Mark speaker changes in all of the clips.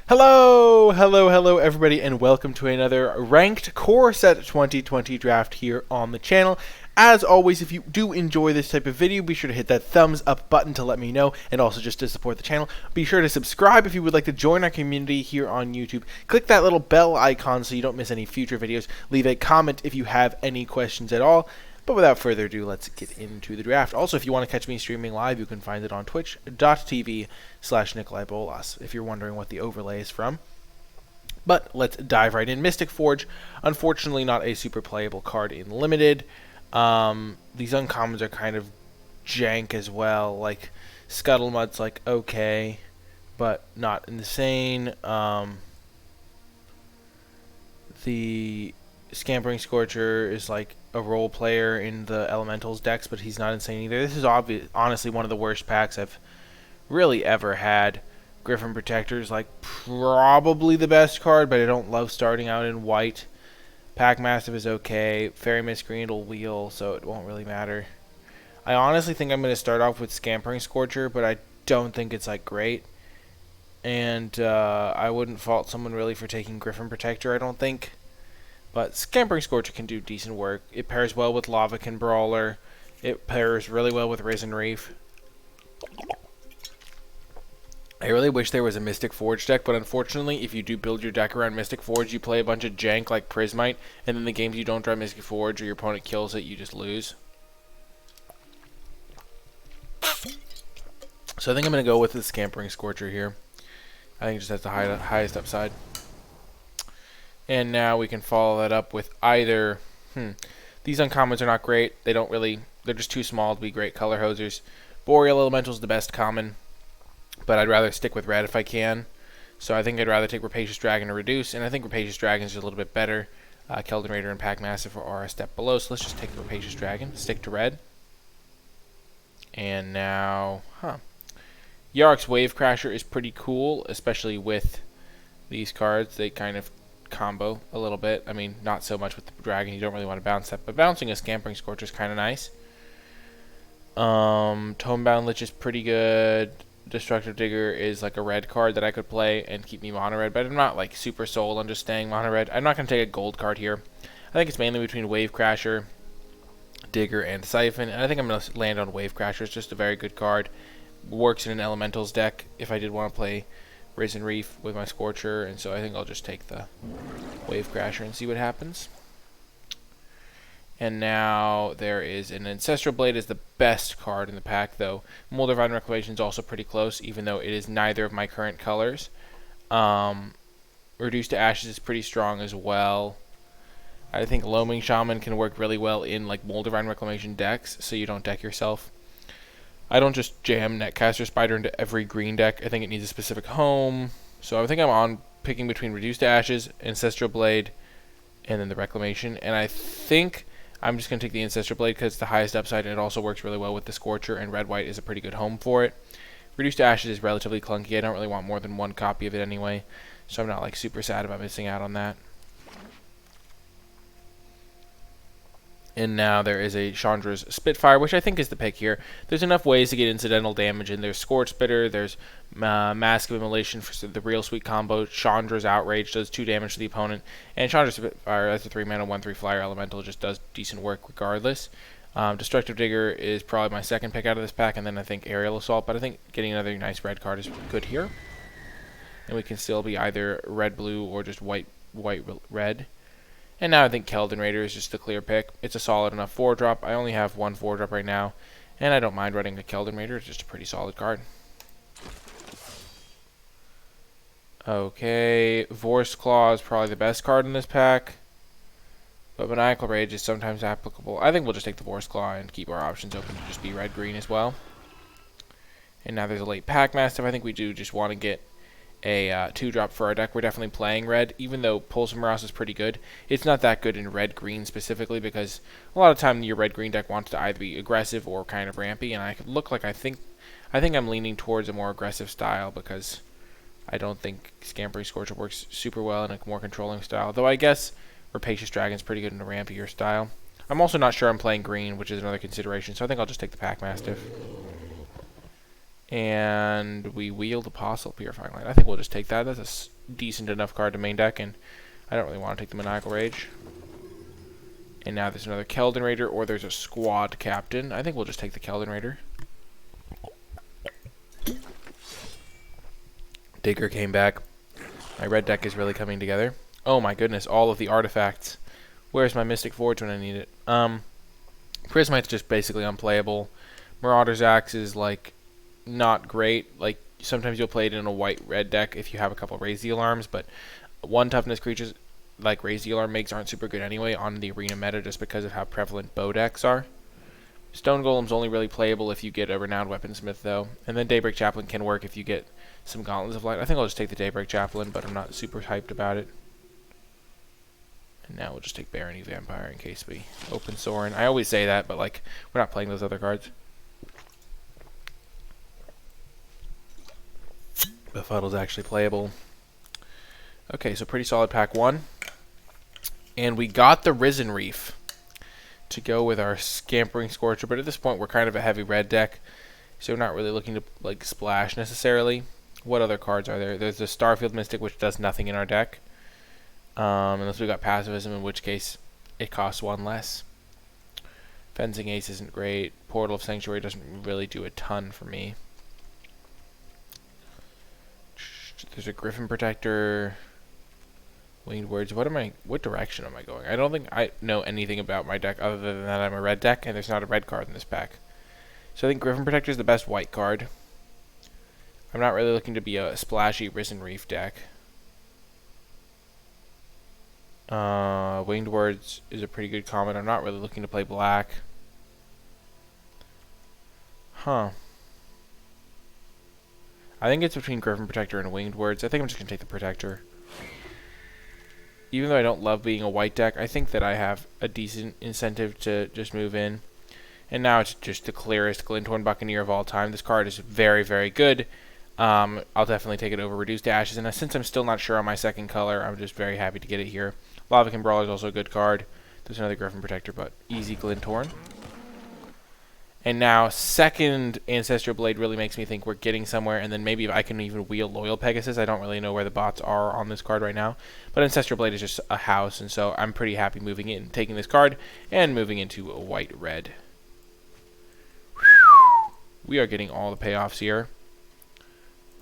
Speaker 1: Hello everybody, and welcome to another ranked core set 2020 draft here on the channel. As always, if you do enjoy this type of video, be sure to hit that thumbs up button to let me know, and also just to support the channel. Be sure to subscribe if you would like to join our community here on YouTube. Click that little bell icon so you don't miss any future videos. Leave a comment if you have any questions at all. But without further ado, let's get into the draft. Also, if you want to catch me streaming live, you can find it on twitch.tv/NicolaiBolas, if you're wondering what the overlay is from. But let's dive right in. Mystic Forge, unfortunately not a super playable card in Limited. These uncommons are kind of jank as well. Like, Scuttlemutt's like okay, but not insane. The Scampering Scorcher is like a role player in the Elementals decks, but he's not insane either. This is honestly one of the worst packs I've really ever had. Griffin Protector is like probably the best card, but I don't love starting out in white. Pack Mastiff is okay. Fairy Miscreant will wheel, so it won't really matter. I honestly think I'm going to start off with Scampering Scorcher, but I don't think it's like great. And I wouldn't fault someone really for taking Griffin Protector, I don't think. But Scampering Scorcher can do decent work. It pairs well with Lavacan Brawler. It pairs really well with Risen Reef. I really wish there was a Mystic Forge deck, but unfortunately, if you do build your deck around Mystic Forge, you play a bunch of jank like Prismite, and then the games you don't draw Mystic Forge or your opponent kills it, you just lose. So I think I'm going to go with the Scampering Scorcher here. I think it just has the highest upside. And now we can follow that up with either... These uncommons are not great. They're just too small to be great color hosers. Boreal Elemental is the best common, but I'd rather stick with red if I can. So I think I'd rather take Rapacious Dragon or Reduce, and I think Rapacious Dragon is a little bit better. Keldon Raider and Pack Mastiff are a step below, so let's just take the Rapacious Dragon, stick to red. And now, Yarok's Wave Crasher is pretty cool, especially with these cards. They kind of combo a little bit. I mean, not so much with the dragon. You don't really want to bounce that, but bouncing a Scampering Scorcher is kind of nice. Tomebound Lich is pretty good. Destructive Digger is like a red card that I could play and keep me mono red, but I'm not like super sold on just staying mono red. I'm not going to take a gold card here. I think it's mainly between Wave Crasher, Digger, and Siphon, and I think I'm going to land on Wave Crasher. It's just a very good card. Works in an Elementals deck if I did want to play Risen Reef with my Scorcher, and so I think I'll just take the Wave Crasher and see what happens. And now there is an Ancestral Blade is the best card in the pack, though. Moldavine Reclamation is also pretty close, even though it is neither of my current colors. Reduced to Ashes is pretty strong as well. I think Loaming Shaman can work really well in like Moldavine Reclamation decks, so you don't deck yourself. I don't just jam Netcaster Spider into every green deck. I think it needs a specific home. So I think I'm on picking between Reduced to Ashes, Ancestral Blade, and then the Reclamation. And I think I'm just going to take the Ancestral Blade because it's the highest upside, and it also works really well with the Scorcher, and Red-White is a pretty good home for it. Reduced to Ashes is relatively clunky. I don't really want more than one copy of it anyway, so I'm not like super sad about missing out on that. And now there is a Chandra's Spitfire, which I think is the pick here. There's enough ways to get incidental damage in. There's Scorch Spitter, there's Mask of Immolation for the real sweet combo. Chandra's Outrage does 2 damage to the opponent. And Chandra's Spitfire, that's a 3-mana, 1/3 flyer elemental, just does decent work regardless. Destructive Digger is probably my second pick out of this pack, and then I think Aerial Assault, but I think getting another nice red card is good here. And we can still be either red-blue or just white-red. And now I think Keldon Raider is just the clear pick. It's a solid enough 4-drop. I only have one 4-drop right now, and I don't mind running a Keldon Raider. It's just a pretty solid card. Okay, Vorst Claw is probably the best card in this pack, but Maniacal Rage is sometimes applicable. I think we'll just take the Vorst Claw and keep our options open to just be red-green as well. And now there's a late Pack Mastiff. I think we do just want to get a 2-drop for our deck. We're definitely playing red, even though Pulse Morass is pretty good. It's not that good in red-green specifically, because a lot of time your red-green deck wants to either be aggressive or kind of rampy, and I think I'm leaning towards a more aggressive style, because I don't think Scampering Scorcher works super well in a more controlling style, though I guess Rapacious Dragon is pretty good in a rampier style. I'm also not sure I'm playing green, which is another consideration, so I think I'll just take the Pack Mastiff. And we wield Apostle Purifying Light. I think we'll just take that. That's a decent enough card to main deck, and I don't really want to take the Maniacal Rage. And now there's another Keldon Raider, or there's a Squad Captain. I think we'll just take the Keldon Raider. Digger came back. My red deck is really coming together. Oh my goodness, all of the artifacts. Where's my Mystic Forge when I need it? Prismite's just basically unplayable. Marauder's Axe is, like, not great. Like, sometimes you'll play it in a white-red deck if you have a couple Raise the Alarms, but 1 toughness creatures like Raise the Alarm makes aren't super good anyway on the arena meta just because of how prevalent bow decks are. Stone Golem's only really playable if you get a Renowned Weaponsmith, though. And then Daybreak Chaplain can work if you get some Gauntlets of Light. I think I'll just take the Daybreak Chaplain, but I'm not super hyped about it. And now we'll just take Barony Vampire in case we open Sorin. I always say that, but, like, we're not playing those other cards. Befuddle's actually playable. Okay, so pretty solid pack 1. And we got the Risen Reef to go with our Scampering Scorcher, but at this point we're kind of a heavy red deck, so we're not really looking to, like, splash necessarily. What other cards are there? There's the Starfield Mystic, which does nothing in our deck. Unless we got Pacifism, in which case it costs 1 less. Fencing Ace isn't great. Portal of Sanctuary doesn't really do a ton for me. There's a Griffin Protector. Winged Words. What direction am I going? I don't think I know anything about my deck other than that I'm a red deck, and there's not a red card in this pack. So I think Griffin Protector is the best white card. I'm not really looking to be a splashy Risen Reef deck. Winged Words is a pretty good comment. I'm not really looking to play black. Huh. I think it's between Griffin Protector and Winged Words. I think I'm just going to take the Protector. Even though I don't love being a white deck, I think that I have a decent incentive to just move in. And now it's just the clearest Glinthorn Buccaneer of all time. This card is very, very good. I'll definitely take it over Reduced to Ashes. And since I'm still not sure on my second color, I'm just very happy to get it here. Lavacan Brawler is also a good card. There's another Griffin Protector, but easy Glinthorn. And now, second Ancestral Blade really makes me think we're getting somewhere, and then maybe if I can even wield Loyal Pegasus. I don't really know where the bots are on this card right now. But Ancestral Blade is just a house, and so I'm pretty happy moving in, taking this card, and moving into a white-red. We are getting all the payoffs here.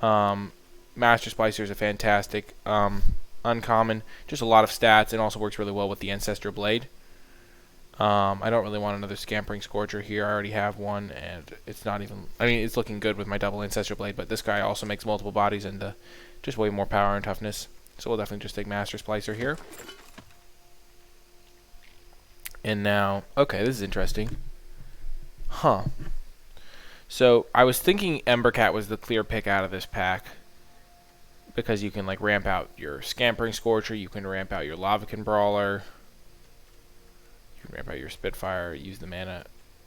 Speaker 1: Master Splicer is a fantastic uncommon. Just a lot of stats, and also works really well with the Ancestral Blade. I don't really want another Scampering Scorcher here. I already have one, and it's not even... I mean, it's looking good with my double Ancestral Blade, but this guy also makes multiple bodies and just way more power and toughness. So we'll definitely just take Master Splicer here. And now... Okay, this is interesting. Huh. So, I was thinking Embercat was the clear pick out of this pack. Because you can, like, ramp out your Scampering Scorcher, you can ramp out your Lavacan Brawler... You can ramp out your Spitfire, use the mana.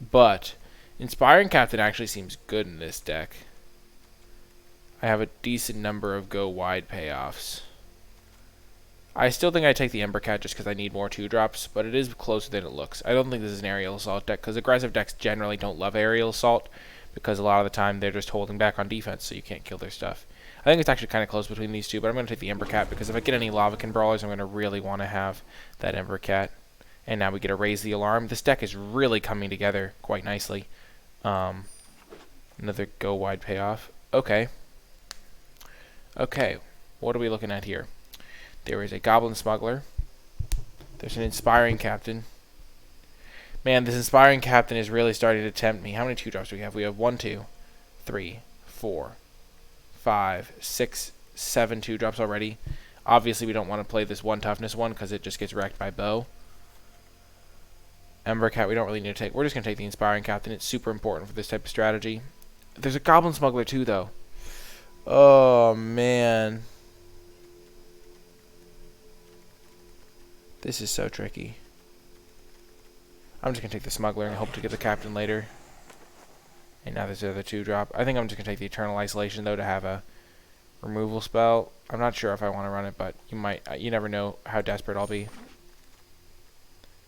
Speaker 1: But Inspiring Captain actually seems good in this deck. I have a decent number of go wide payoffs. I still think I take the Embercat just because I need more 2-drops, but it is closer than it looks. I don't think this is an Aerial Assault deck, because aggressive decks generally don't love Aerial Assault, because a lot of the time they're just holding back on defense, so you can't kill their stuff. I think it's actually kind of close between these two, but I'm going to take the Embercat, because if I get any Lavacan Brawlers, I'm going to really want to have that Embercat. And now we get to Raise the Alarm. This deck is really coming together quite nicely. Another go wide payoff. Okay. Okay. What are we looking at here? There is a Goblin Smuggler. There's an Inspiring Captain. Man, this Inspiring Captain is really starting to tempt me. How many 2-drops do we have? We have 1, 2, 3, 4, 5, 6, 7 2-drops already. Obviously, we don't want to play this 1 toughness one because it just gets wrecked by bow. Embercat, we don't really need to take. We're just going to take the Inspiring Captain. It's super important for this type of strategy. There's a Goblin Smuggler too, though. Oh, man. This is so tricky. I'm just going to take the Smuggler and hope to get the Captain later. And now there's the other 2-drop. I think I'm just going to take the Eternal Isolation, though, to have a removal spell. I'm not sure if I want to run it, but you might. You never know how desperate I'll be.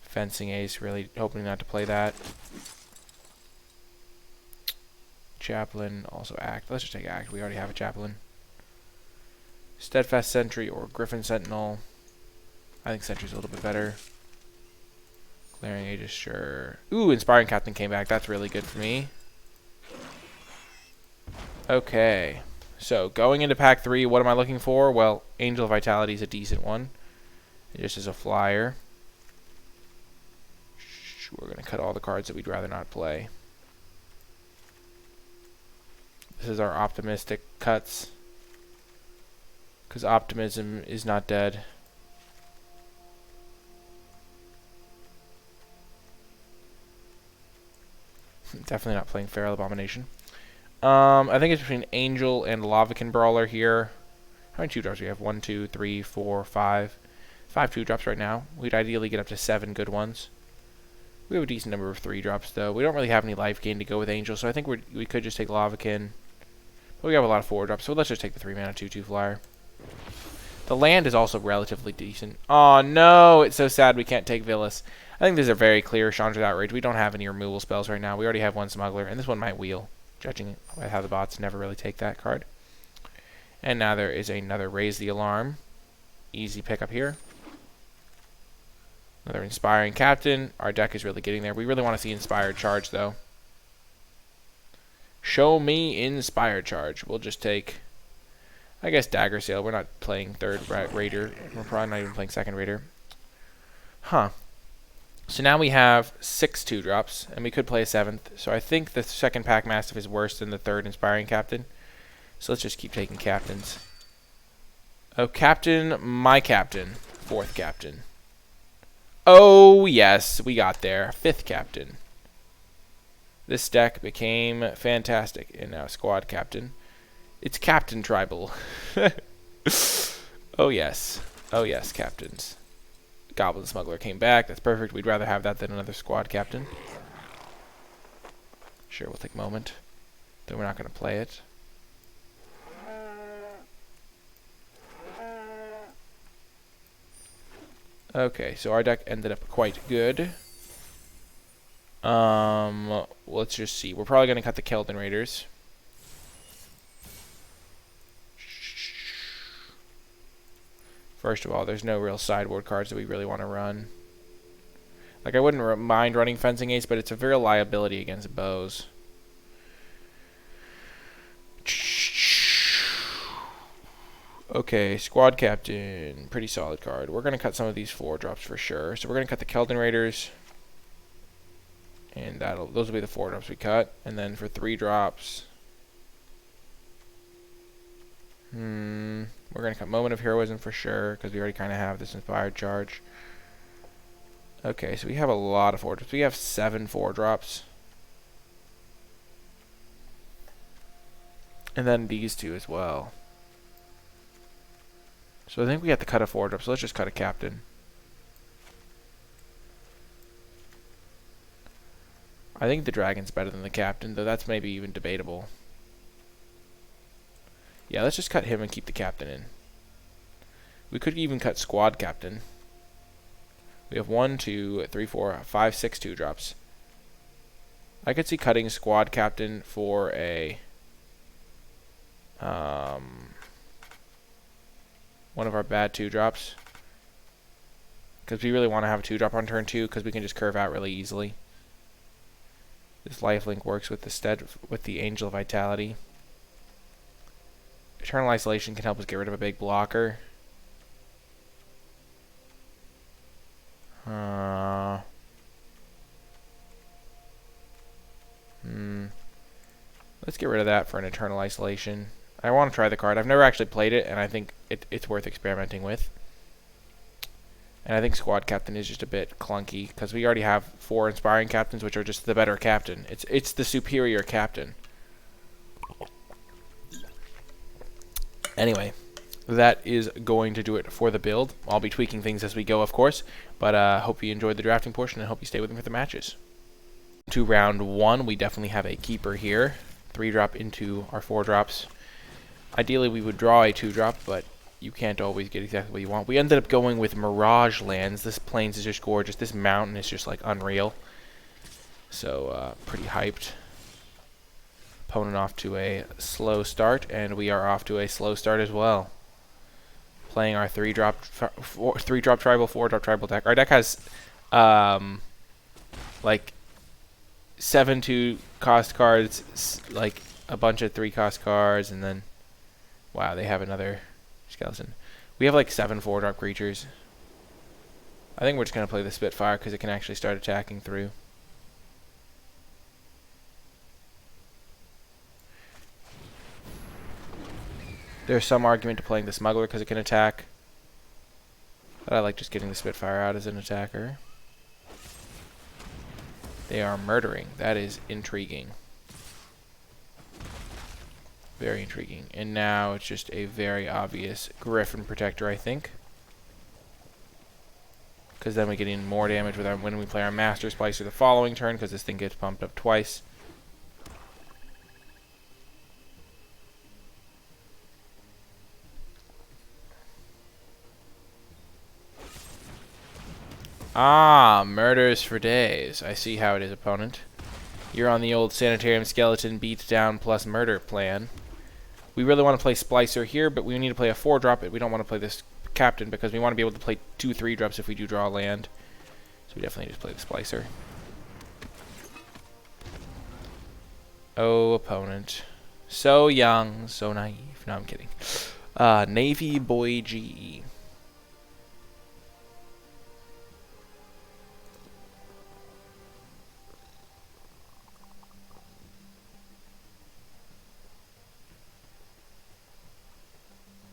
Speaker 1: Fencing Ace, really hoping not to play that. Chaplain, also Act. Let's just take Act. We already have a Chaplain. Steadfast Sentry or Griffin Sentinel. I think Sentry's a little bit better. Glaring Aegis, sure. Ooh, Inspiring Captain came back. That's really good for me. Okay. So, going into pack 3, what am I looking for? Well, Angel of Vitality is a decent one. It just is a flyer. We're going to cut all the cards that we'd rather not play. This is our optimistic cuts. Because optimism is not dead. Definitely not playing Feral Abomination. I think it's between Angel and Lavacan Brawler here. How many 2-drops do we have? 1, 2, 3, 4, 5. 5 2-drops right now. We'd ideally get up to 7 good ones. We have a decent number of 3-drops, though. We don't really have any life gain to go with Angel, so I think we could just take Lavacan. But we have a lot of 4-drops, so let's just take the 3-mana 2/2 flyer. The land is also relatively decent. Oh, no! It's so sad we can't take Villas. I think these are very clear Chandra's Outrage. We don't have any removal spells right now. We already have one Smuggler, and this one might wheel, judging by how the bots never really take that card. And now there is another Raise the Alarm. Easy pickup here. Another Inspiring Captain. Our deck is really getting there. We really want to see Inspired Charge, though. Show me Inspired Charge. We'll just take, I guess, Dagger Sail. We're not playing 3rd Raider. We're probably not even playing 2nd Raider. Huh. So now we have 6 2-drops, and we could play a 7th. So I think the 2nd Pack Mastiff is worse than the 3rd Inspiring Captain. So let's just keep taking captains. Oh, Captain, my Captain. 4th Captain. Oh, yes, we got there. 5th Captain. This deck became fantastic. And now Squad Captain. It's Captain Tribal. Oh, yes. Oh, yes, Captains. Goblin Smuggler came back. That's perfect. We'd rather have that than another Squad Captain. Sure, we'll take a moment. Though we're not going to play it. Okay, so our deck ended up quite good. Let's just see. We're probably going to cut the Keldon Raiders. First of all, there's no real sideboard cards that we really want to run. Like, I wouldn't mind running Fencing Ace, but it's a real liability against bows. Okay, Squad Captain. Pretty solid card. We're going to cut some of these 4-drops for sure. So we're going to cut the Keldon Raiders. And those will be the 4-drops we cut. And then for 3-drops... we're going to cut Moment of Heroism for sure, because we already kind of have this Inspired Charge. Okay, so we have a lot of 4-drops. We have 7 4-drops. And then these 2 as well. So I think we have to cut a 4-drop, so let's just cut a Captain. I think the Dragon's better than the Captain, though that's maybe even debatable. Yeah, let's just cut him and keep the Captain in. We could even cut Squad Captain. We have 1, 2, 3, 4, 5, 6 2-drops. I could see cutting Squad Captain for a... one of our bad 2-drops. Because we really want to have a 2-drop on turn 2, because we can just curve out really easily. This lifelink works with the Angel of Vitality. Eternal Isolation can help us get rid of a big blocker. Let's get rid of that for an Eternal Isolation. I want to try the card. I've never actually played it, and I think it's worth experimenting with. And I think Squad Captain is just a bit clunky, because we already have 4 Inspiring Captains, which are just the better Captain. It's the superior Captain. Anyway, that is going to do it for the build. I'll be tweaking things as we go, of course, but hope you enjoyed the drafting portion, and hope you stay with me for the matches. To round 1, we definitely have a keeper here. 3-drop into our 4-drops. Ideally, we would draw a 2-drop, but you can't always get exactly what you want. We ended up going with Mirage Lands. This Plains is just gorgeous. This mountain is just, like, unreal. So, pretty hyped. Opponent off to a slow start, and we are off to a slow start as well. Playing our 3-drop tribal, 4-drop tribal deck. Our deck has like 7 2-cost cards, like a bunch of 3-cost cards, and then wow, they have another skeleton. We have like 7 4-drop creatures. I think we're just gonna play the Spitfire because it can actually start attacking through. There's some argument to playing the Smuggler because it can attack. But I like just getting the Spitfire out as an attacker. They are murdering. That is intriguing. Very intriguing. And now it's just a very obvious Griffin Protector, I think. Because then we get in more damage with when we play our Master Splicer the following turn, because this thing gets pumped up twice. Ah, murders for days. I see how it is, opponent. You're on the old Sanitarium Skeleton beat down plus murder plan. We really want to play Splicer here, but we need to play a 4-drop. We don't want to play this Captain because we want to be able to play 2 3-drops if we do draw land. So we definitely just play the Splicer. Oh, opponent. So young, so naive. No, I'm kidding. Navy Boy GE.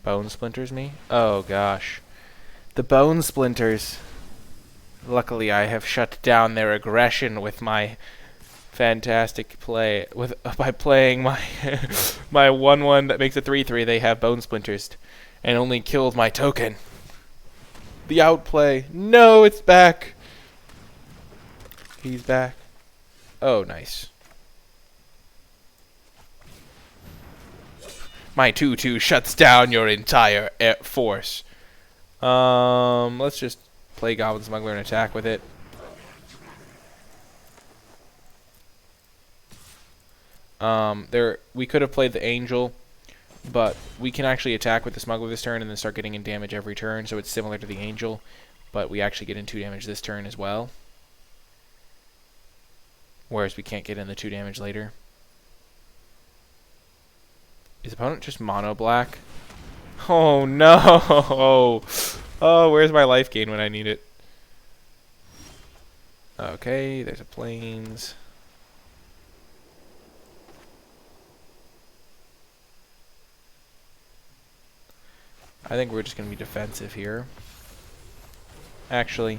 Speaker 1: Bone splinters me? Oh gosh. The bone splinters. Luckily I have shut down their aggression with my fantastic play. By playing my my 1/1 that makes a 3/3, they have bone splinters and only killed my token. The outplay. No, it's back. He's back. Oh, nice. My 2/2 shuts down your entire force. Let's just play Goblin Smuggler and attack with it. We could have played the Angel, but we can actually attack with the Smuggler this turn and then start getting in damage every turn, so it's similar to the Angel, but we actually get in 2 damage this turn as well. Whereas we can't get in the 2 damage later. Is opponent just mono black? Oh no! Oh, where's my life gain when I need it? Okay, there's a plains. I think we're just going to be defensive here. Actually,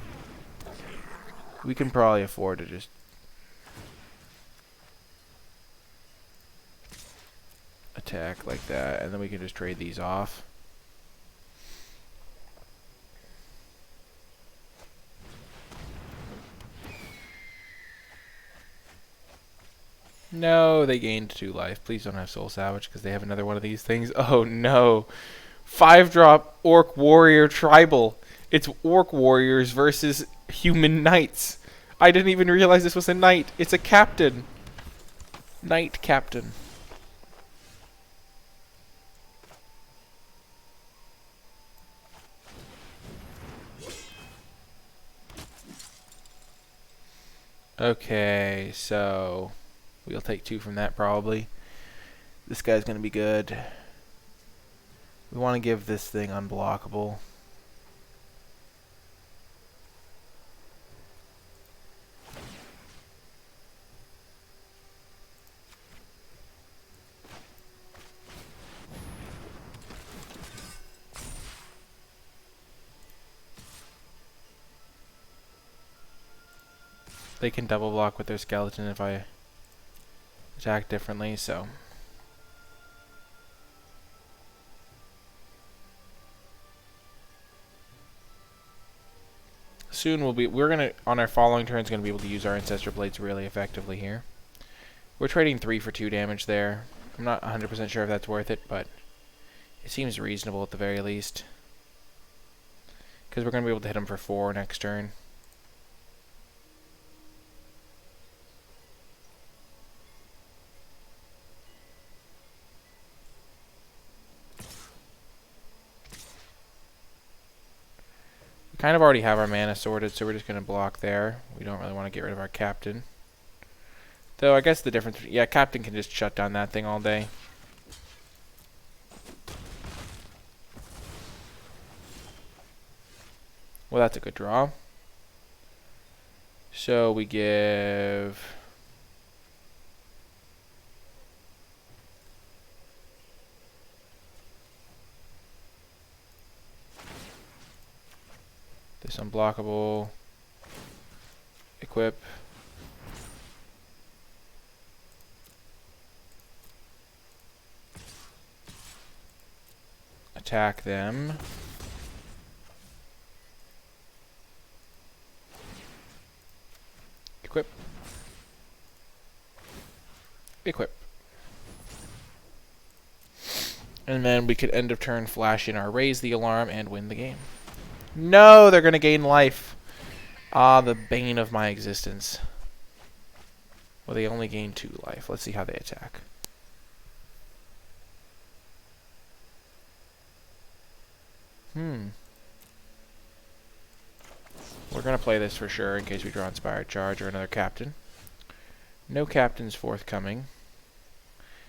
Speaker 1: we can probably afford to just attack like that, and then we can just trade these off. No, they gained 2 life. Please don't have Soul Salvage because they have another one of these things. Oh no. 5-drop Orc Warrior Tribal. It's Orc Warriors versus Human Knights. I didn't even realize this was a knight. It's a captain. Knight Captain. Okay, so we'll take 2 from that probably. This guy's going to be good. We want to give this thing unblockable. They can double block with their skeleton if I attack differently, so soon we're gonna on our following turns gonna be able to use our Ancestor Blades really effectively here. We're trading 3 for 2 damage there. I'm not 100% sure if that's worth it, but it seems reasonable at the very least. Because we're gonna be able to hit them for 4 next turn. Kind of already have our mana sorted, so we're just going to block there. We don't really want to get rid of our captain. Though, I guess the difference... Yeah, captain can just shut down that thing all day. Well, that's a good draw. So, we give... this unblockable. Equip. Attack them. Equip. Equip. And then we could end of turn flash in our raise the alarm and win the game. No, they're going to gain life. Ah, the bane of my existence. Well, they only gain 2 life. Let's see how they attack. We're going to play this for sure in case we draw Inspired Charge or another captain. No captains forthcoming.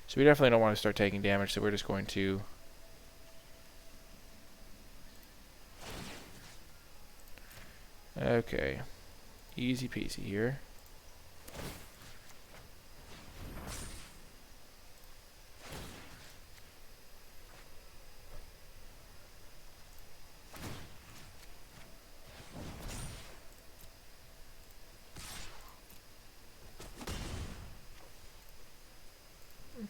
Speaker 1: So we definitely don't want to start taking damage, so we're just going to... Okay. Easy peasy here.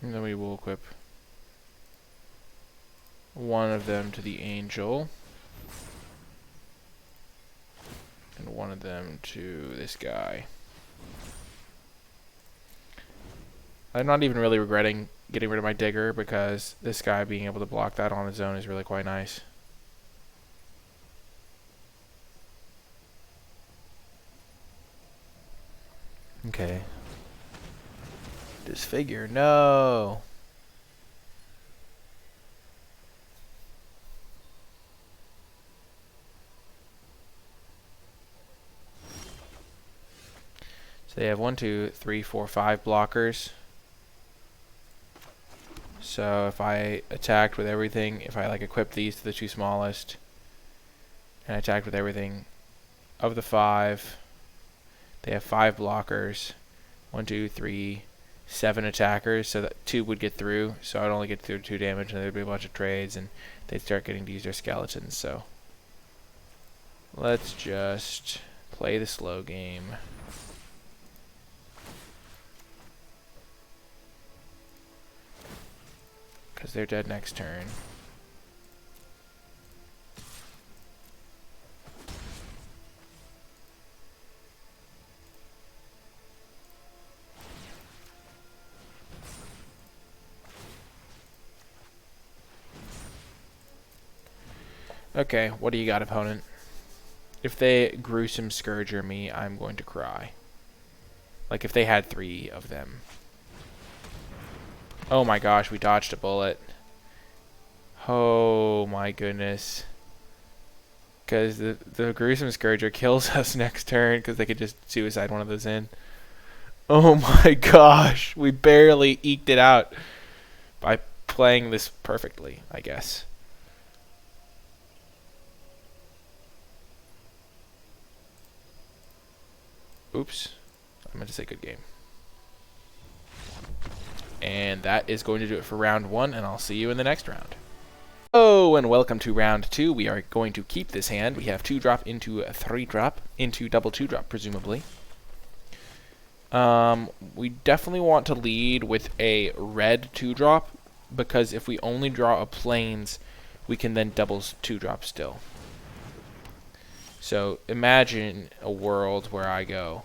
Speaker 1: And then we will equip one of them to the angel. And one of them to this guy. I'm not even really regretting getting rid of my digger because this guy being able to block that on his own is really quite nice. Okay. Disfigure, no! So they have 1, 2, 3, 4, 5 blockers. So if I attacked with everything, if I like equip these to the 2 smallest, and I attacked with everything of the 5, they have 5 blockers. 1, 2, 3, 7 attackers, so that 2 would get through, so I'd only get through 2 damage, and there'd be a bunch of trades, and they'd start getting to use their skeletons, so let's just play the slow game. Because they're dead next turn. Okay, what do you got, opponent? If they gruesome scourger me, I'm going to cry. Like if they had 3 of them. Oh my gosh, we dodged a bullet. Oh my goodness. Because the gruesome scourger kills us next turn because they could just suicide one of those in. Oh my gosh, we barely eked it out by playing this perfectly, I guess. Oops. I meant to say good game. And that is going to do it for round 1, and I'll see you in the next round. Hello, and welcome to round 2. We are going to keep this hand. We have 2-drop into a 3-drop, into double 2-drop, presumably. We definitely want to lead with a red 2-drop, because if we only draw a plains, we can then double 2-drop still. So imagine a world where I go.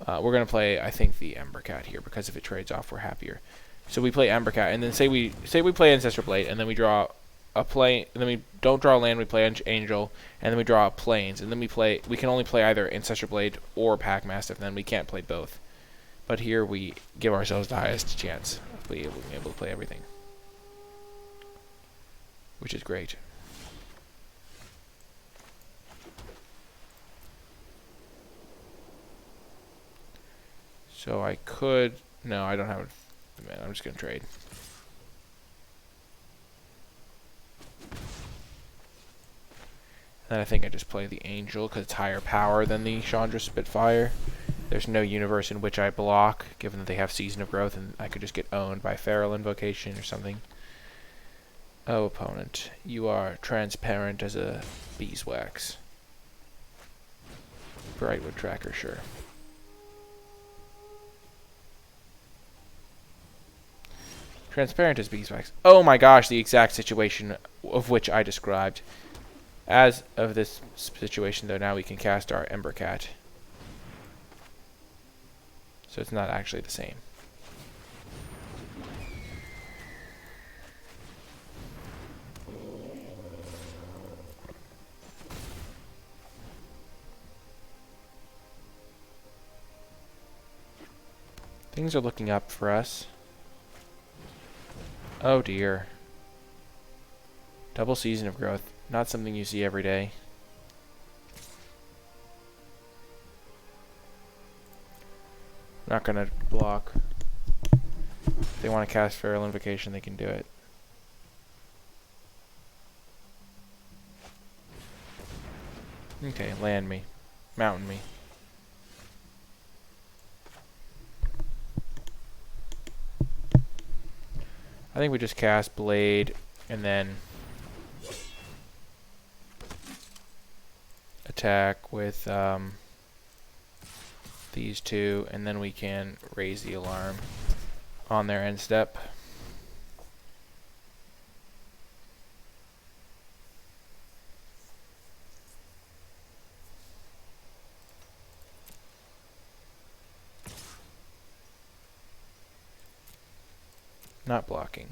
Speaker 1: We're going to play, I think, the Embercat here, because if it trades off, we're happier. So we play Embercat, and then say we play Ancestor Blade, and then we draw a plane, and then we don't draw land, we play Angel, and then we draw plains, and then we can only play either Ancestor Blade or Packmastiff, and then we can't play both. But here we give ourselves the highest chance of being able to play everything, which is great. So I could... No, I don't have a... Man, I'm just going to trade. And I think I just play the Angel because it's higher power than the Chandra Spitfire. There's no universe in which I block, given that they have Season of Growth, and I could just get owned by Feral Invocation or something. Oh, opponent, you are transparent as a beeswax. Brightwood Tracker, sure. Transparent as beeswax. Oh my gosh, the exact situation of which I described. As of this situation, though, now we can cast our Ember Cat. So it's not actually the same. Things are looking up for us. Oh dear. Double Season of Growth. Not something you see every day. Not gonna block. If they want to cast Feral Invocation, they can do it. Okay, land me. Mountain me. I think we just cast Blade and then attack with these two, and then we can raise the alarm on their end step. Not blocking.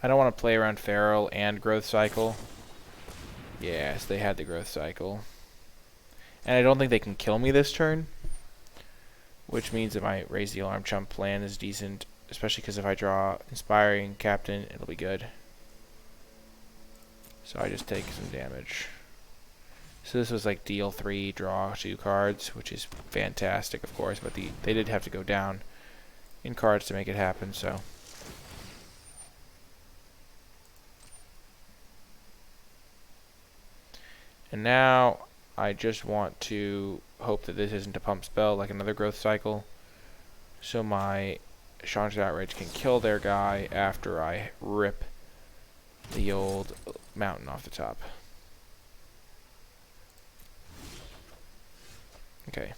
Speaker 1: I don't want to play around Feral and Growth Cycle. Yes, they had the Growth Cycle. And I don't think they can kill me this turn. Which means that my Raise the Alarm Chump plan is decent. Especially because if I draw Inspiring Captain, it'll be good. So I just take some damage. So this was like deal 3, draw 2 cards, which is fantastic, of course. But they did have to go down in cards to make it happen, so... And now I just want to hope that this isn't a pump spell like another Growth Cycle. So my Chandra's Outrage can kill their guy after I rip the old mountain off the top. Okay.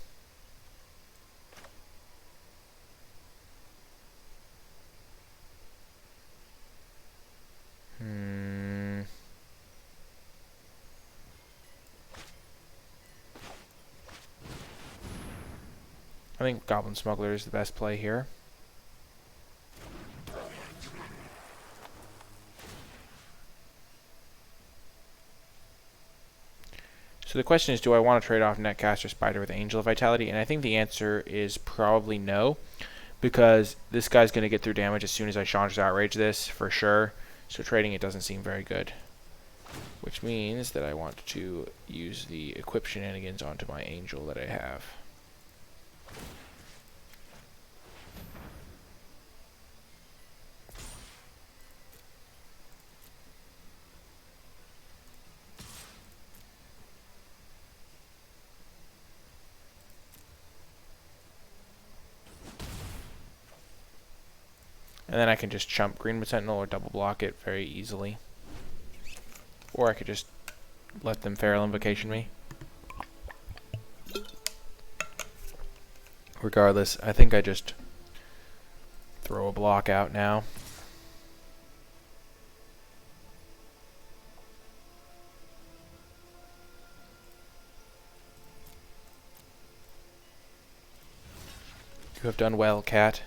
Speaker 1: I think Goblin Smuggler is the best play here. So the question is, do I want to trade off Netcaster Spider with Angel of Vitality? And I think the answer is probably no, because this guy's going to get through damage as soon as I Chandra's Outrage this, for sure. So trading it doesn't seem very good. Which means that I want to use the Equip Shenanigans onto my Angel that I have. And then I can just chump Greenwood Sentinel or double block it very easily. Or I could just let them Feral Invocation me. Regardless, I think I just throw a block out now. You have done well, cat.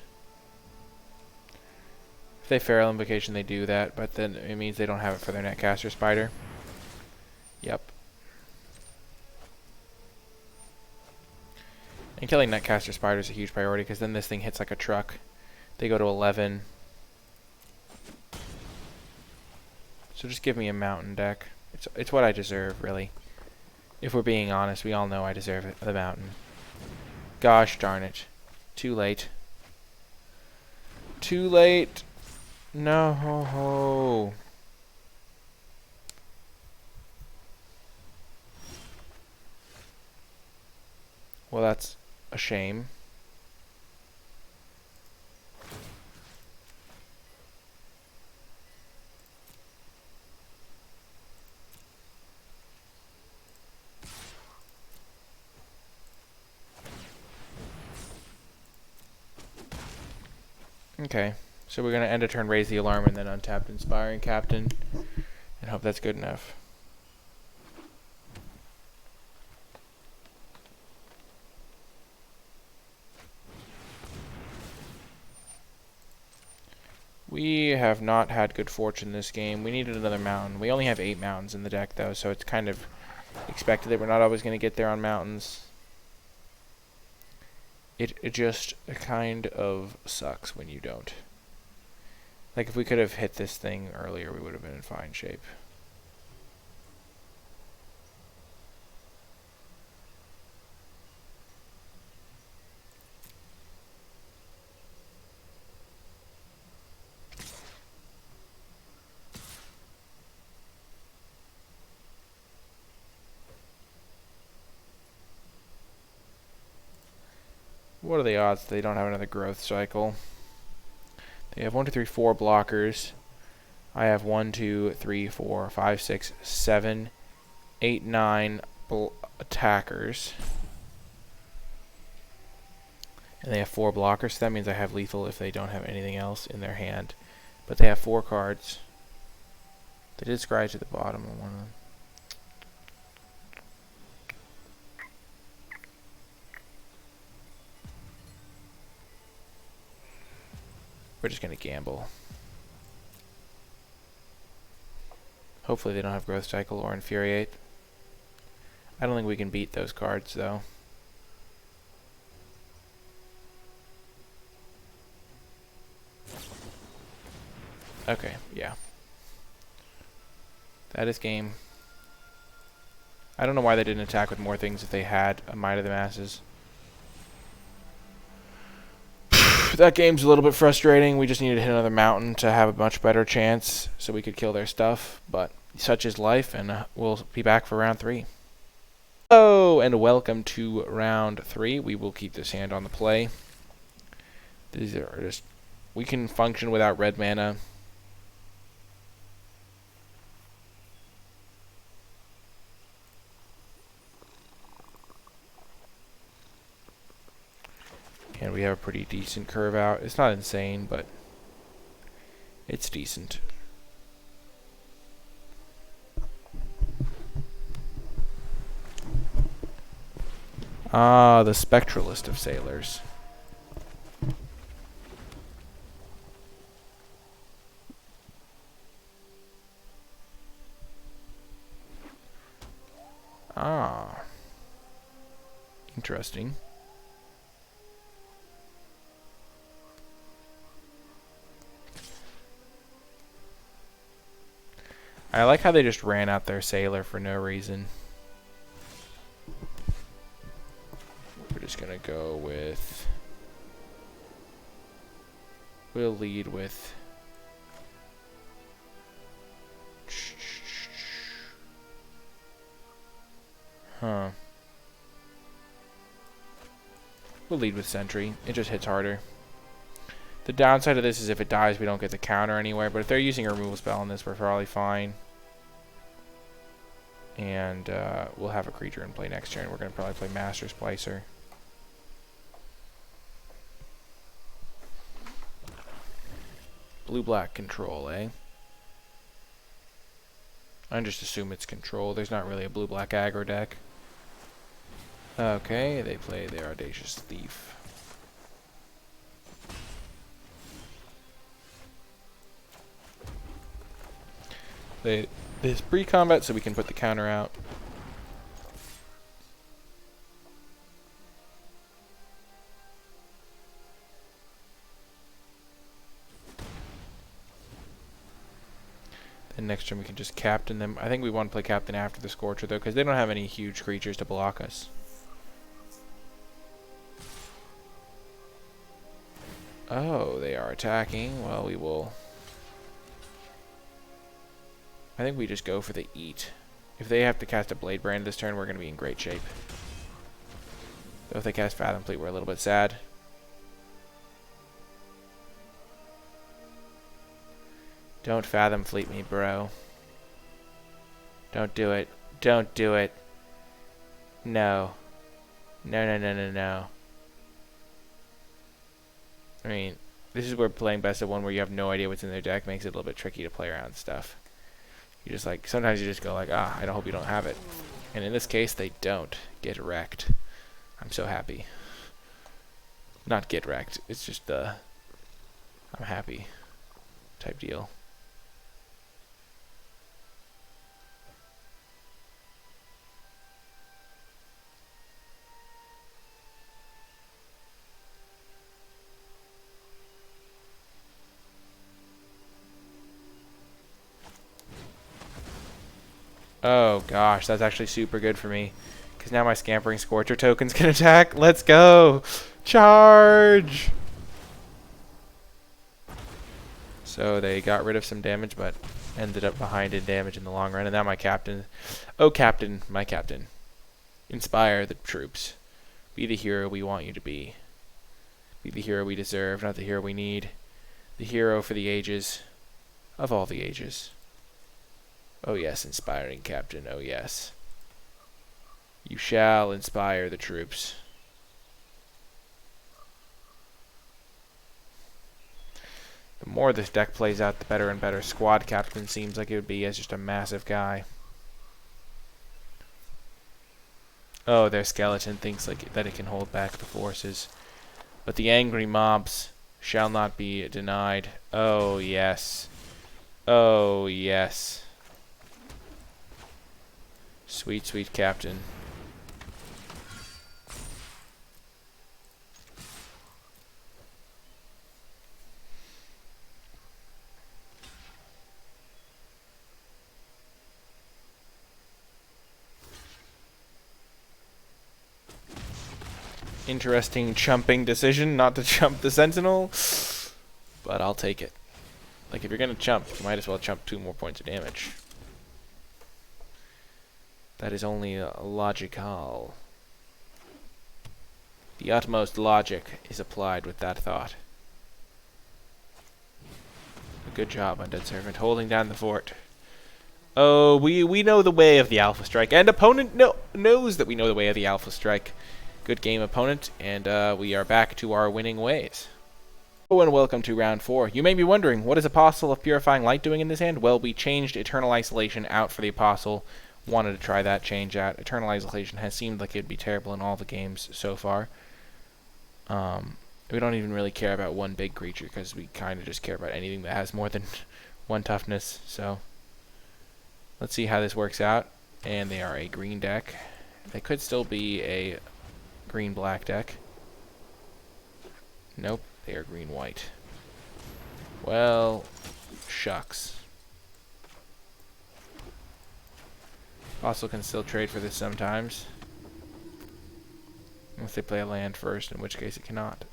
Speaker 1: If they Feral Invocation, they do that, but then it means they don't have it for their Netcaster Spider. Yep. And killing Netcaster Spider is a huge priority, because then this thing hits like a truck. They go to 11. So just give me a mountain deck. It's what I deserve, really. If we're being honest, we all know I deserve it, the mountain. Gosh darn it. Too late. Too late. No. Well, that's a shame. Okay, so we're going to end a turn, raise the alarm, and then untap Inspiring Captain, and hope that's good enough. We have not had good fortune this game. We needed another mountain. We only have 8 mountains in the deck, though, so it's kind of expected that we're not always going to get there on mountains. It just kind of sucks when you don't. Like, if we could have hit this thing earlier, we would have been in fine shape. What are the odds that they don't have another growth cycle? They have 1, 2, 3, 4 blockers. I have 1, 2, 3, 4, 5, 6, 7, 8, 9 attackers. And they have 4 blockers, so that means I have lethal if they don't have anything else in their hand. But they have 4 cards. They did scry to the bottom of one of them. We're just going to gamble. Hopefully they don't have Growth Cycle or Infuriate. I don't think we can beat those cards, though. Okay, yeah. That is game. I don't know why they didn't attack with more things if they had a Might of the Masses. That game's a little bit frustrating. We just needed to hit another mountain to have a much better chance so we could kill their stuff. But such is life, and we'll be back for round 3. Hello, and welcome to round 3. We will keep this hand on the play. These are just... We can function without red mana. And we have a pretty decent curve out. It's not insane, but it's decent. Ah, the Spectralist of Sailors. Ah. Interesting. I like how they just ran out their sailor for no reason. We're just going to go with... We'll lead with... Huh. We'll lead with Sentry. It just hits harder. The downside of this is if it dies, we don't get the counter anywhere. But if they're using a removal spell on this, we're probably fine. And we'll have a creature in play next turn. We're going to probably play Master Splicer. Blue-black control, eh? I just assume it's control. There's not really a blue-black aggro deck. Okay, they play their Audacious Thief. This pre-combat so we can put the counter out. And next turn we can just captain them. I think we want to play captain after the Scorcher, though, because they don't have any huge creatures to block us. Oh, they are attacking. Well, we will... I think we just go for the eat. If they have to cast a Blade Brand this turn, we're going to be in great shape. Though if they cast Fathom Fleet, we're a little bit sad. Don't Fathom Fleet me, bro. Don't do it. Don't do it. No. No, no, no, no, no. I mean, this is where playing best of one where you have no idea what's in their deck makes it a little bit tricky to play around stuff. You just like, sometimes you just go like, ah, I hope you don't have it. And in this case, they don't. Get wrecked. I'm so happy. Not get wrecked. It's just, I'm happy type deal. Oh gosh, that's actually super good for me. Because now my Scampering Scorcher tokens can attack. Let's go! Charge! So they got rid of some damage, but ended up behind in damage in the long run. And now my captain... Oh, captain, my captain. Inspire the troops. Be the hero we want you to be. Be the hero we deserve, not the hero we need. The hero for the ages. Of all the ages. Oh yes, inspiring captain, oh yes. You shall inspire the troops. The more this deck plays out, the better and better squad captain seems like it would be as just a massive guy. Oh, their skeleton thinks like that it can hold back the forces. But the angry mobs shall not be denied. Oh yes. Oh yes. Sweet, sweet captain. Interesting chumping decision not to chump the Sentinel, but I'll take it. Like, if you're gonna chump, you might as well chump 2 more points of damage. That is only logical. The utmost logic is applied with that thought. Good job, Undead Servant, holding down the fort. Oh, we know the way of the Alpha Strike, and opponent knows that we know the way of the Alpha Strike. Good game, opponent, and we are back to our winning ways. Hello and welcome to round 4. You may be wondering, what is Apostle of Purifying Light doing in this hand? Well, we changed Eternal Isolation out for the Apostle. Wanted to try that change out. Eternal Isolation has seemed like it'd be terrible in all the games so far. We don't even really care about one big creature because we kind of just care about anything that has more than 1 toughness. So let's see how this works out. And they are a green deck. They could still be a green-black deck. Nope, they are green-white. Well, shucks. Apostle can still trade for this sometimes. Unless they play a land first, in which case it cannot.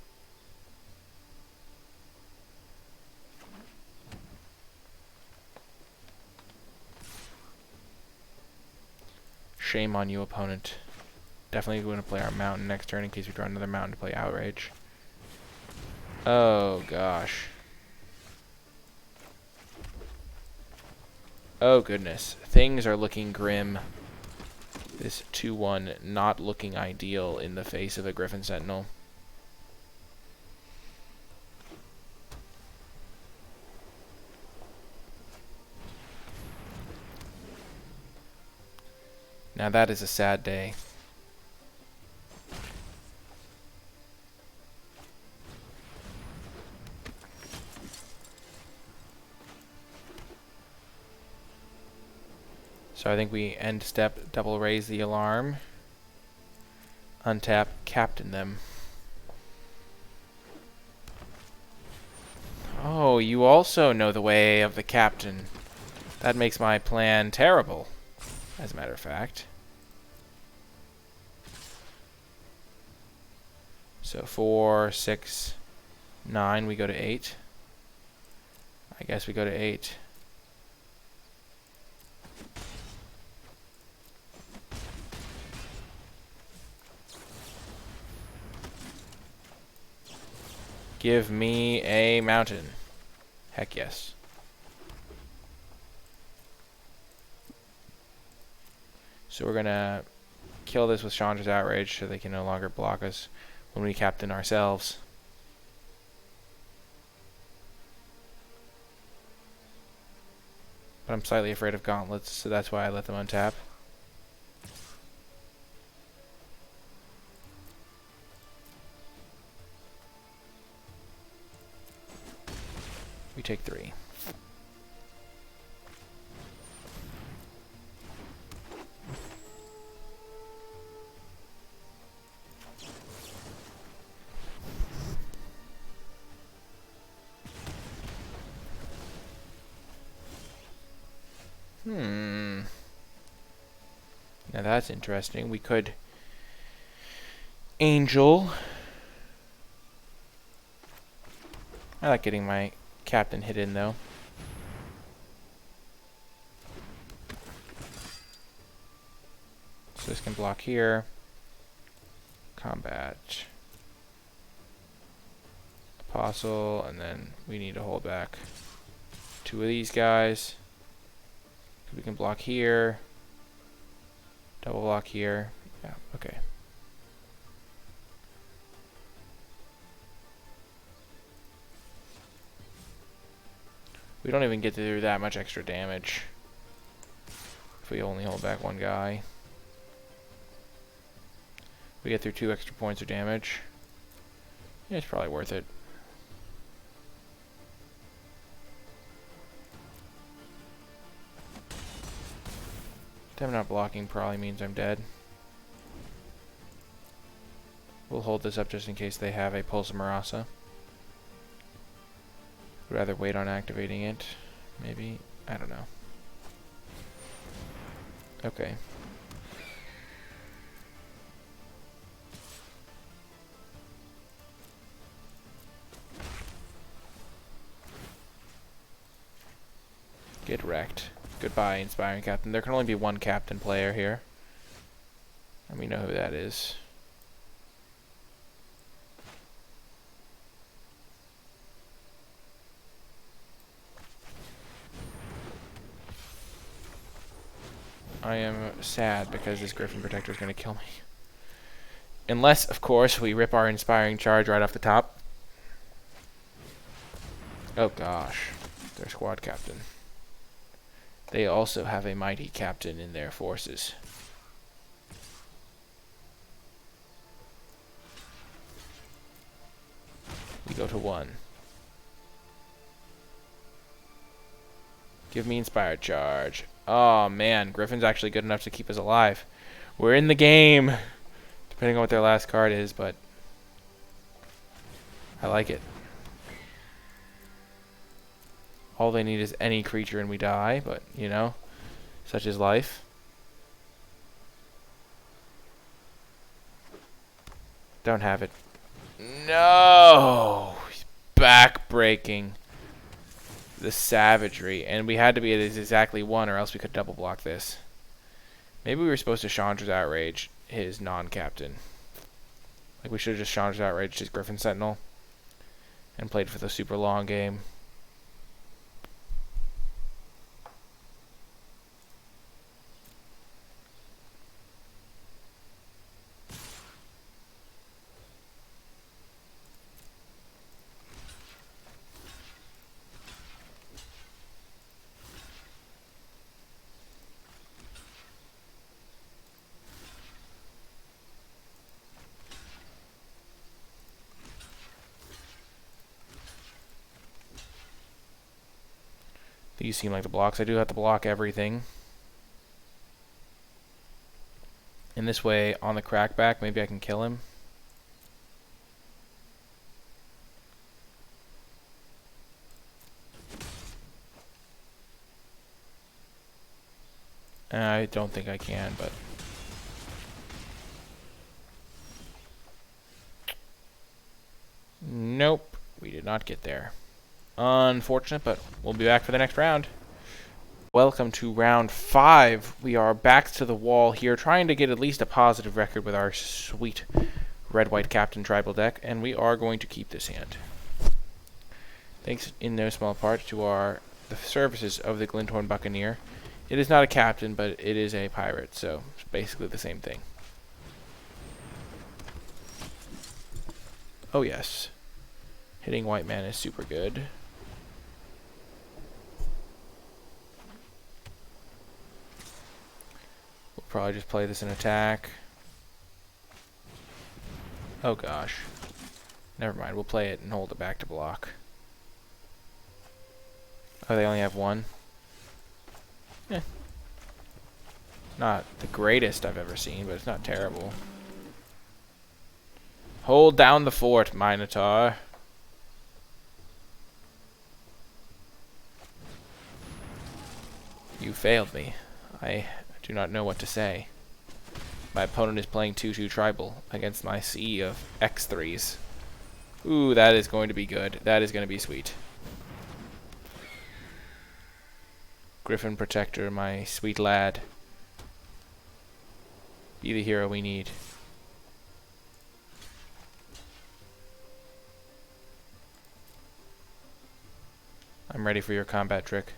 Speaker 1: Shame on you, opponent. Definitely going to play our mountain next turn in case we draw another mountain to play Outrage. Oh, gosh. Oh, goodness. Things are looking grim. This 2-1 not looking ideal in the face of a Griffin Sentinel. Now that is a sad day. So I think we end step, double raise the alarm, untap, captain them. Oh, you also know the way of the captain. That makes my plan terrible, as a matter of fact. So 4, 6, 9, we go to 8. I guess we go to 8. Give me a mountain. Heck yes. So we're gonna kill this with Chandra's Outrage so they can no longer block us when we captain ourselves. But I'm slightly afraid of gauntlets, so that's why I let them untap. We take 3. Now that's interesting. We could Angel. I like getting my captain hit in though. So this can block here. Combat. Apostle, and then we need to hold back 2 of these guys. We can block here. Double block here. Yeah, okay. We don't even get to do that much extra damage if we only hold back 1 guy. We get through 2 extra points of damage. Yeah, it's probably worth it. Them not blocking probably means I'm dead. We'll hold this up just in case they have a Pulse of Marasa. Would rather wait on activating it. Maybe. I don't know. Okay. Get wrecked. Goodbye, Inspiring Captain. There can only be 1 captain player here. And we know who that is. I am sad because this Griffin Protector is going to kill me. Unless, of course, we rip our Inspiring Charge right off the top. Oh gosh. Their squad captain. They also have a mighty captain in their forces. We go to 1. Give me Inspired Charge. Oh man, Griffin's actually good enough to keep us alive. We're in the game. Depending on what their last card is, but I like it. All they need is any creature and we die, but, you know, such is life. Don't have it. No! He's back-breaking the savagery. And we had to be at exactly 1 or else we could double block this. Maybe we were supposed to Chandra's Outrage his non-captain. Like, we should have just Chandra's Outrage his Griffin Sentinel and played for the super long game. These seem like the blocks. I do have to block everything. In this way, on the crackback, maybe I can kill him. I don't think I can, but... Nope. We did not get there. Unfortunate, but we'll be back for the next round. Welcome to round 5. We are back to the wall here, trying to get at least a positive record with our sweet red-white captain tribal deck, and we are going to keep this hand. Thanks in no small part to the services of the Glinthorn Buccaneer. It is not a captain, but it is a pirate, so it's basically the same thing. Oh yes. Hitting white man is super good. We'll probably just play this in attack. Oh gosh. Never mind, we'll play it and hold it back to block. Oh, they only have one? Eh. Not the greatest I've ever seen, but it's not terrible. Hold down the fort, Minotaur. You failed me. I do not know what to say. My opponent is playing 2-2 tribal against my sea of X3s. Ooh, that is going to be good. That is going to be sweet. Griffin Protector, my sweet lad. Be the hero we need. I'm ready for your combat trick.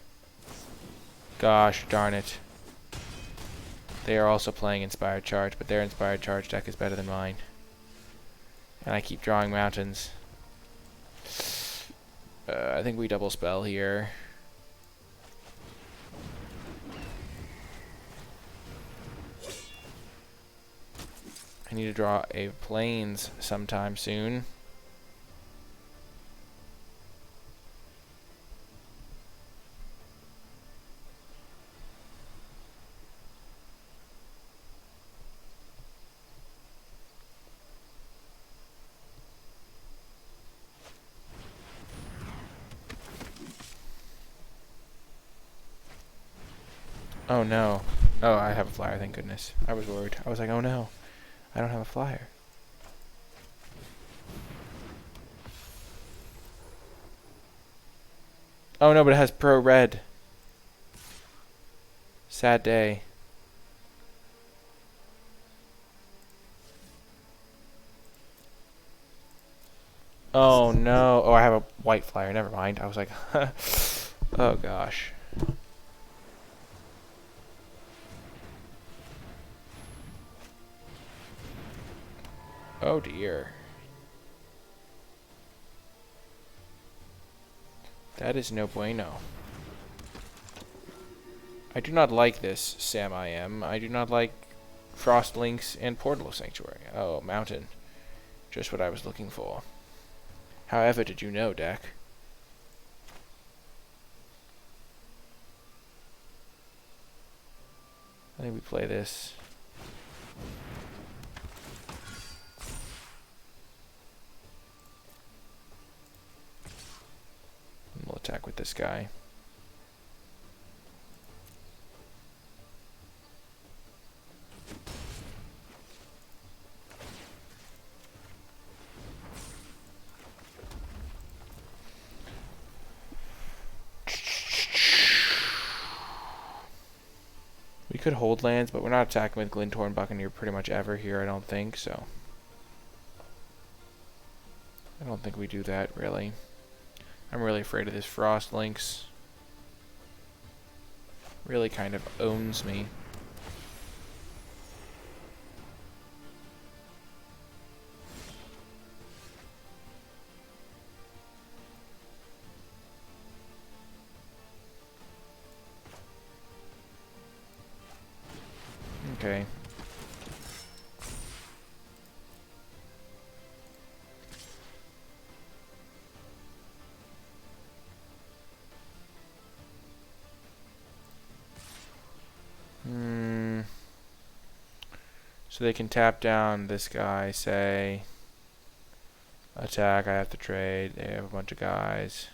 Speaker 1: Gosh darn it. They are also playing Inspired Charge, but their Inspired Charge deck is better than mine. And I keep drawing mountains. I think we double spell here. I need to draw a plains sometime soon. Oh no. Oh, I have a flyer, thank goodness. I was worried. I was like, oh no. I don't have a flyer. Oh no, but it has pro red. Sad day. Oh no. Oh, I have a white flyer. Never mind. I was like, oh gosh. Oh dear. That is no bueno. I do not like this, Sam I am. I do not like Frost Links and Portal Sanctuary. Oh, mountain. Just what I was looking for. However did you know, deck? I think we play this. We'll attack with this guy. We could hold lands, but we're not attacking with Glinthorn Buccaneer pretty much ever here, I don't think, so. I don't think we do that, really. I'm really afraid of this Frost Lynx. Really kind of owns me. Okay. So they can tap down this guy, say, attack, I have to trade, they have a bunch of guys.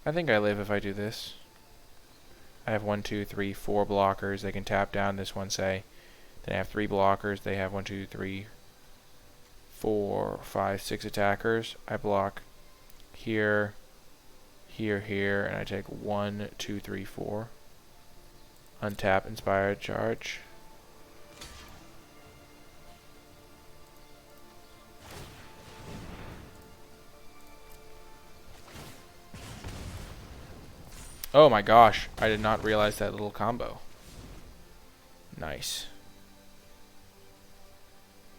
Speaker 1: I think I live if I do this. I have 1, 2, 3, 4 blockers. They can tap down this one, say. Then I have 3 blockers. They have 1, 2, 3, 4, 5, 6 attackers. I block here, here, here, and I take 1, 2, 3, 4. Untap Inspired Charge. Oh my gosh, I did not realize that little combo. Nice.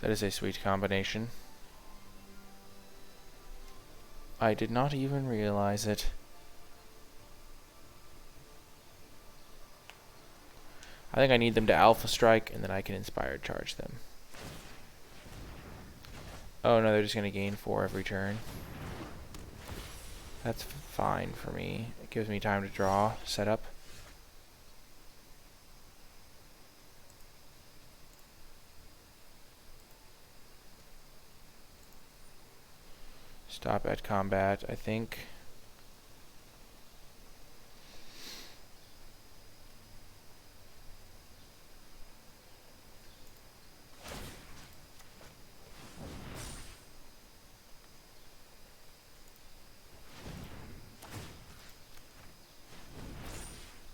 Speaker 1: That is a sweet combination. I did not even realize it. I think I need them to Alpha Strike, and then I can Inspired Charge them. Oh no, they're just going to gain 4 every turn. That's fine for me. It gives me time to draw, set up. Stop at combat, I think.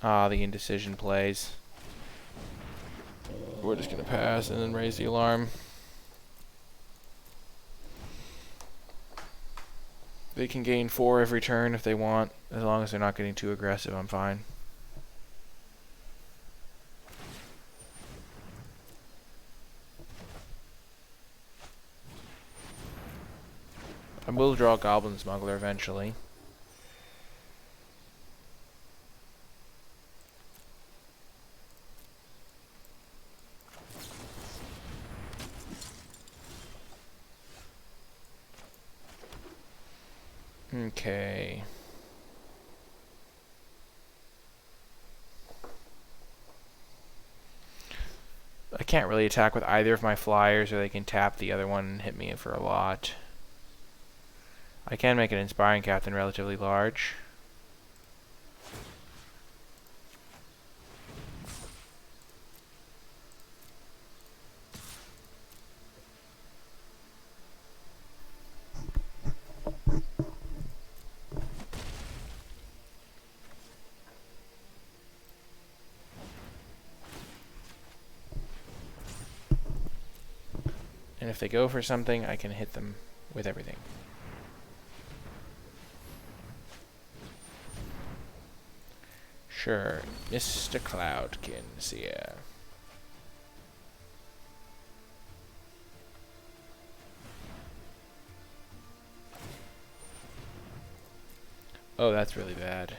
Speaker 1: Ah, the indecision plays. We're just going to pass and then raise the alarm. They can gain 4 every turn if they want. As long as they're not getting too aggressive, I'm fine. I will draw Goblin Smuggler eventually. Okay. I can't really attack with either of my flyers, or they can tap the other one and hit me for a lot. I can make an Inspiring Captain relatively large. And if they go for something, I can hit them with everything. Sure, Mr. Cloudkin's here. Oh, that's really bad.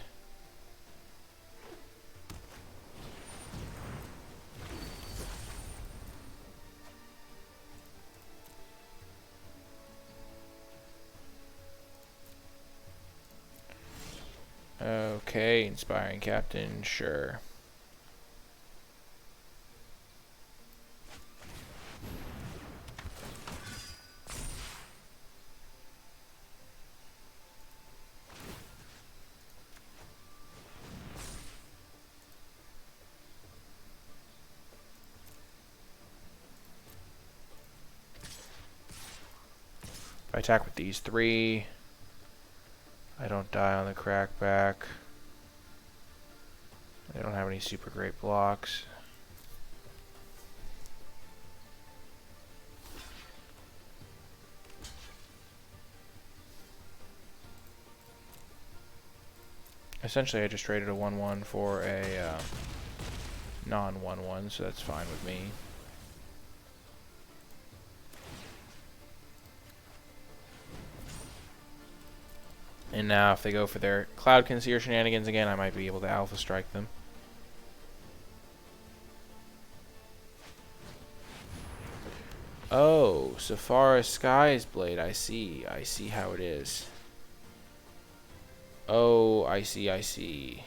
Speaker 1: Okay, Inspiring Captain, sure. If I attack with these 3, I don't die on the crackback. They don't have any super great blocks. Essentially, I just traded a 1/1 for a non-1/1, so that's fine with me. And now if they go for their Cloud Concealer shenanigans again, I might be able to Alpha Strike them. Oh, Safaris Sky's Blade, I see. I see how it is. Oh, I see, I see.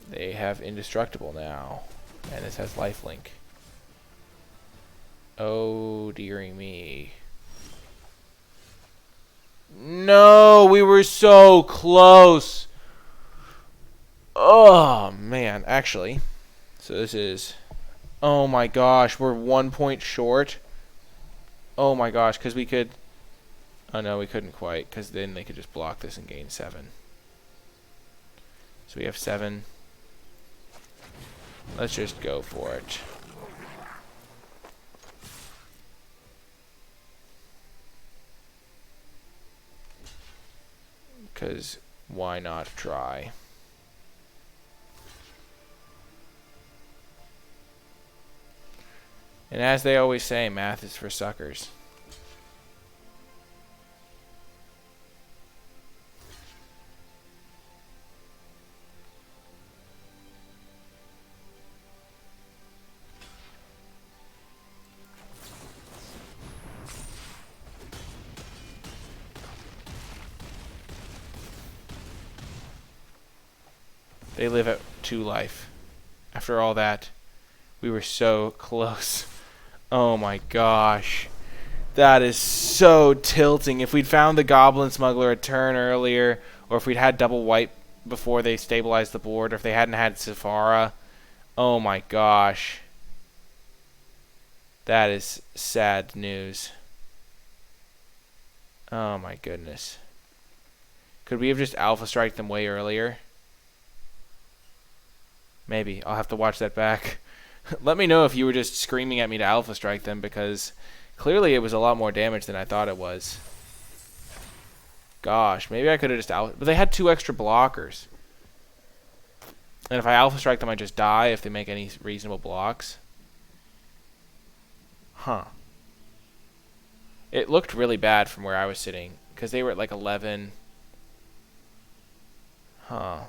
Speaker 1: They have Indestructible now. And this has Lifelink. Oh, dearie me. No, we were so close. Oh, man. Actually, so this is... Oh, my gosh. We're 1 point short. Oh, my gosh. Because we could... Oh, no, we couldn't quite. Because then they could just block this and gain 7. So we have 7. Let's just go for it. Because why not try? And as they always say, math is for suckers. They live at 2 life. After all that, we were so close. Oh my gosh. That is so tilting. If we'd found the Goblin Smuggler a turn earlier, or if we'd had double wipe before they stabilized the board, or if they hadn't had Sephara, oh my gosh. That is sad news. Oh my goodness. Could we have just Alpha Striked them way earlier? Maybe. I'll have to watch that back. Let me know if you were just screaming at me to Alpha Strike them, because clearly it was a lot more damage than I thought it was. Gosh, maybe I could have just Alpha... But they had 2 extra blockers. And if I Alpha Strike them, I just die if they make any reasonable blocks. Huh. It looked really bad from where I was sitting, because they were at like 11. Huh.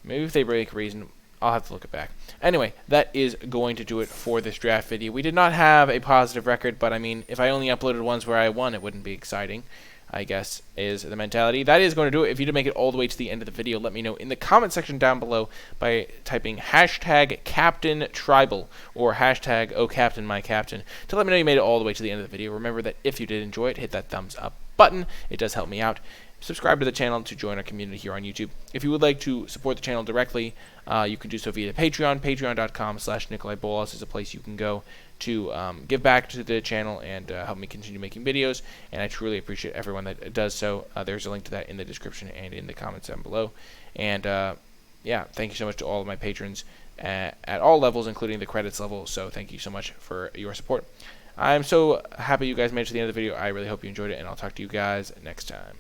Speaker 1: Maybe if they break reason, I'll have to look it back. Anyway, that is going to do it for this draft video. We did not have a positive record, but I mean, if I only uploaded ones where I won, it wouldn't be exciting, I guess, is the mentality. That is going to do it. If you did make it all the way to the end of the video, let me know in the comment section down below by typing hashtag Captain Tribal or hashtag Oh Captain My Captain to let me know you made it all the way to the end of the video. Remember that if you did enjoy it, hit that thumbs up button. It does help me out. Subscribe to the channel to join our community here on YouTube. If you would like to support the channel directly, you can do so via Patreon. Patreon.com/NicolaiBolas is a place you can go to give back to the channel and help me continue making videos. And I truly appreciate everyone that does so. There's a link to that in the description and in the comments down below. And yeah, thank you so much to all of my patrons at all levels, including the credits level. So thank you so much for your support. I'm so happy you guys made it to the end of the video. I really hope you enjoyed it, and I'll talk to you guys next time.